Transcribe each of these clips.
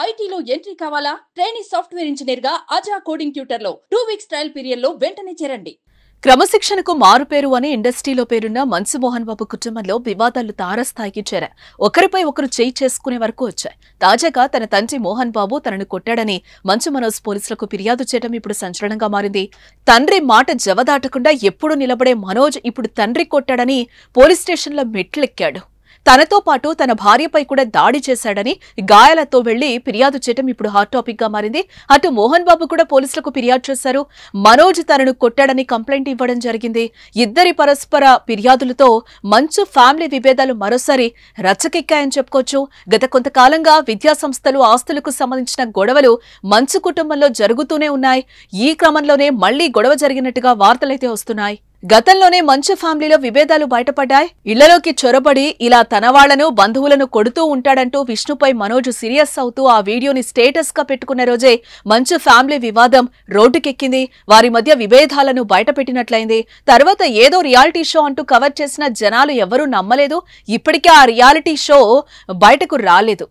ఐటీలో ఎంట్రీ కావాలా? Training software engineer గా అజా కోడింగ్ ట్యూటర్ లో 2 వీక్స్ ట్రయల్ పీరియడ్ లో వెంటనే చేరండి. క్రమశిక్షణకు మారుపేరు అని ఇండస్ట్రీలో పేరున్న మంచు మోహన్ బాబు కుటుంబంలో వివాదాలు తారస్థాయికి చేరాయి. ఒకరిపై ఒకరు చేయి చేసుకునే వరకు వచ్చాయి. తాజాగా తన తండ్రి మోహన్ బాబు తనను కొట్టాడని మంచు మనోజ్ పోలీసులకు ఫిర్యాదు చేయడం ఇప్పుడు సంచలనంగా మారింది. తండ్రి మాట జవదాటకుండా ఎప్పుడు నిలబడే మనోజ్ ఇప్పుడు తండ్రి కొట్టాడని పోలీస్ స్టేషన్లో మెట్లెక్కాడు. తనతో పాటు తన భార్యపై కూడా దాడి చేశాడని గాయాలతో వెళ్లి ఫిర్యాదు చేయడం ఇప్పుడు హాట్ టాపిక్ గా మారింది. అటు మోహన్ బాబు కూడా పోలీసులకు ఫిర్యాదు చేశారు. మనోజ్ తనను కొట్టాడని కంప్లైంట్ ఇవ్వడం జరిగింది. ఇద్దరి పరస్పర ఫిర్యాదులతో మంచు ఫ్యామిలీ విభేదాలు మరోసారి రచ్చకెక్కాయని చెప్పుకోవచ్చు. గత కొంతకాలంగా విద్యా సంస్థలు ఆస్తులకు సంబంధించిన గొడవలు మంచు కుటుంబంలో జరుగుతూనే ఉన్నాయి. ఈ క్రమంలోనే మళ్లీ గొడవ జరిగినట్టుగా వార్తలైతే వస్తున్నాయి. గతంలోనే మంచు ఫ్యామిలీలో విభేదాలు బయటపడ్డాయి. ఇళ్లలోకి చొరబడి ఇలా తన వాళ్లను బంధువులను కొడుతూ ఉంటాడంటూ విష్ణుపై మనోజ్ సీరియస్ అవుతూ ఆ వీడియోని స్టేటస్ గా పెట్టుకున్న రోజే మంచు ఫ్యామిలీ వివాదం రోడ్డుకెక్కింది. వారి మధ్య విభేదాలను బయటపెట్టినట్లయింది. తర్వాత ఏదో రియాలిటీ షో అంటూ కవర్ చేసిన జనాలు ఎవరూ నమ్మలేదు. ఇప్పటికే ఆ రియాలిటీ షో బయటకు రాలేదు.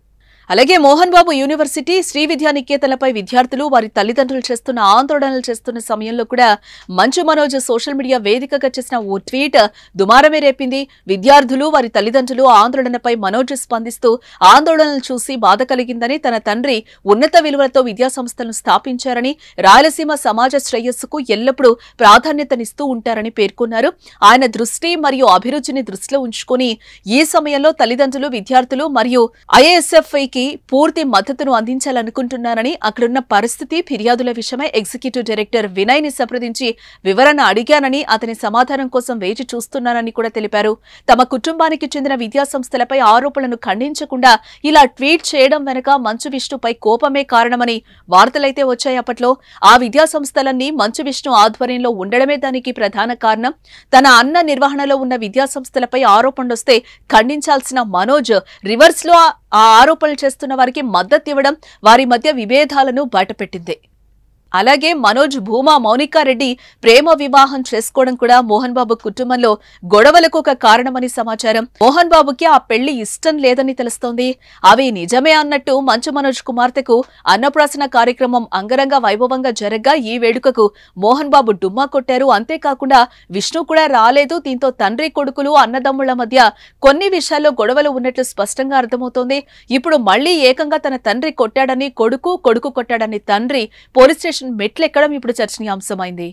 అలాగే మోహన్ బాబు యూనివర్సిటీ శ్రీ విద్యా నికేతనలపై విద్యార్థులు వారి తల్లిదండ్రులు చేస్తున్న ఆందోళనలు చేస్తున్న సమయంలో కూడా మంచు మనోజ్ సోషల్ మీడియా వేదికగా చేసిన ఓ ట్వీట్ దుమారమే రేపింది. విద్యార్థులు వారి తల్లిదండ్రులు ఆందోళనపై మనోజ్ స్పందిస్తూ ఆందోళనలు చూసి బాధ కలిగిందని, తన తండ్రి ఉన్నత విలువలతో విద్యా సంస్థలను స్థాపించారని, రాయలసీమ సమాజ శ్రేయస్సుకు ఎల్లప్పుడూ ప్రాధాన్యతనిస్తూ ఉంటారని పేర్కొన్నారు. ఆయన దృష్టి మరియు అభిరుచిని దృష్టిలో ఉంచుకుని ఈ సమయంలో తల్లిదండ్రులు, విద్యార్థులు మరియు ఐఏఎస్ఎఫ్ పూర్తి మద్దతును అందించాలనుకుంటున్నారని, అక్కడున్న పరిస్థితి ఫిర్యాదుల విషయమై ఎగ్జిక్యూటివ్ డైరెక్టర్ వినయ్ ని సంప్రదించి వివరణ అడిగానని, అతని సమాధానం కోసం వేచి చూస్తున్నానని కూడా తెలిపారు. తమ కుటుంబానికి చెందిన విద్యా సంస్థలపై ఆరోపణలను ఖండించకుండా ఇలా ట్వీట్ చేయడం వెనుక మంచు విష్ణుపై కోపమే కారణమని వార్తలైతే వచ్చాయి. అప్పట్లో ఆ విద్యా సంస్థలన్నీ మంచు విష్ణు ఆధ్వర్యంలో ఉండడమే దానికి ప్రధాన కారణం. తన అన్న నిర్వహణలో ఉన్న విద్యా సంస్థలపై ఆరోపణలొస్తే ఖండించాల్సిన మనోజ్ రివర్స్ లో ఆ ఆరోపణలు చేస్తున్న వారికి మద్దతు ఇవ్వడం వారి మధ్య విభేదాలను బయటపెట్టింది. అలాగే మనోజ్ భూమా మౌనికారెడ్డి ప్రేమ వివాహం చేసుకోవడం కూడా మోహన్ బాబు కుటుంబంలో గొడవలకు ఒక కారణమని సమాచారం. మోహన్ బాబుకి ఆ పెళ్లి ఇష్టం లేదని తెలుస్తోంది. అవి నిజమే అన్నట్టు మంచు మనోజ్ కుమార్తెకు అన్నప్రాసన కార్యక్రమం అంగరంగ వైభవంగా జరగ్గా ఈ వేడుకకు మోహన్ బాబు డుమ్మా కొట్టారు. అంతేకాకుండా విష్ణు కూడా రాలేదు. దీంతో తండ్రి కొడుకులు అన్నదమ్ముళ్ల మధ్య కొన్ని విషయాల్లో గొడవలు ఉన్నట్లు స్పష్టంగా అర్థమవుతోంది. ఇప్పుడు మళ్లీ ఏకంగా తన తండ్రి కొట్టాడని కొడుకు, కొడుకు కొట్టాడని తండ్రి పోలీస్ స్టేషన్ మెట్లెక్కడం ఇప్పుడు చర్చనీయాంశమైంది.